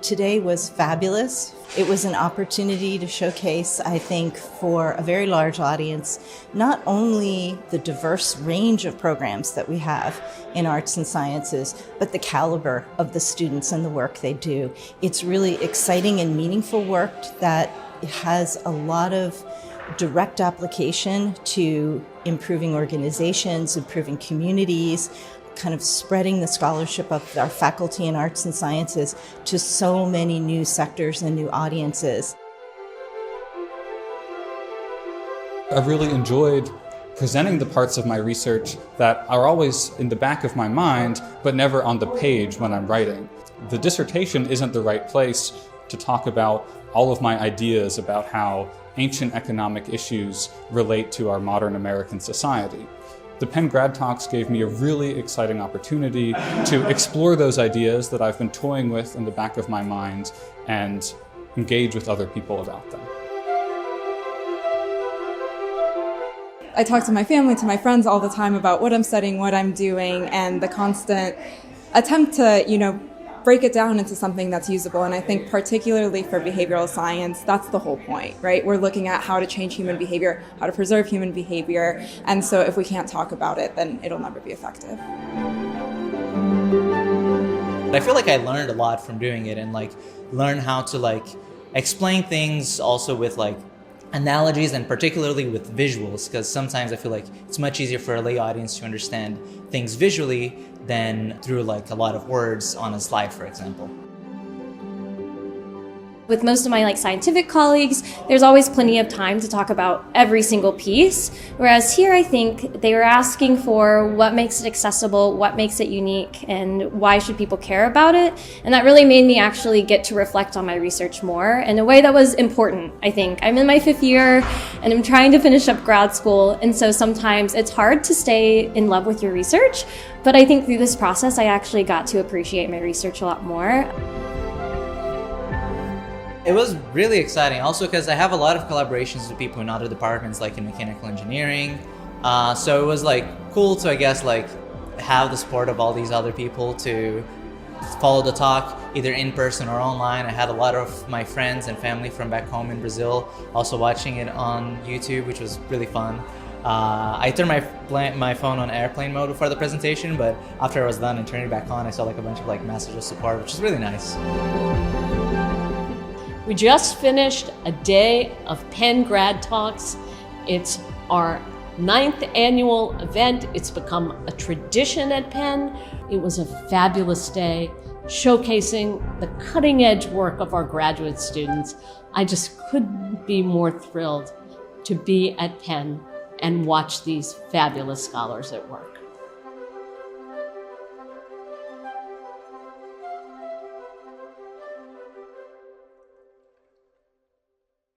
Today was fabulous. It was an opportunity to showcase, I think, for a very large audience, not only the diverse range of programs that we have in arts and sciences, but the caliber of the students and the work they do. It's really exciting and meaningful work that has a lot of direct application to improving organizations, improving communities, kind of spreading the scholarship of our faculty in arts and sciences to so many new sectors and new audiences. I've really enjoyed presenting the parts of my research that are always in the back of my mind, but never on the page when I'm writing. The dissertation isn't the right place to talk about all of my ideas about how ancient economic issues relate to our modern American society. The Penn Grad Talks gave me a really exciting opportunity to explore those ideas that I've been toying with in the back of my mind and engage with other people about them. I talk to my family, to my friends all the time about what I'm studying, what I'm doing, and the constant attempt to, break it down into something that's usable. And I think particularly for behavioral science, that's the whole point, right? We're looking at how to change human behavior, how to preserve human behavior. And so if we can't talk about it, then it'll never be effective. I feel like I learned a lot from doing it and learn how to explain things also with analogies and particularly with visuals, because sometimes I feel like it's much easier for a lay audience to understand things visually than through a lot of words on a slide, for example. With most of my scientific colleagues, there's always plenty of time to talk about every single piece. Whereas here, I think they were asking for what makes it accessible, what makes it unique, and why should people care about it? And that really made me actually get to reflect on my research more in a way that was important, I think. I'm in my 5th year and I'm trying to finish up grad school. And so sometimes it's hard to stay in love with your research. But I think through this process, I actually got to appreciate my research a lot more. It was really exciting, also because I have a lot of collaborations with people in other departments, like in mechanical engineering. So it was cool to, have the support of all these other people to follow the talk, either in person or online. I had a lot of my friends and family from back home in Brazil also watching it on YouTube, which was really fun. I turned my phone on airplane mode before the presentation, but after I was done and turned it back on, I saw a bunch of messages of support, which is really nice. We just finished a day of Penn Grad Talks. It's our 9th annual event. It's become a tradition at Penn. It was a fabulous day, showcasing the cutting-edge work of our graduate students. I just couldn't be more thrilled to be at Penn and watch these fabulous scholars at work.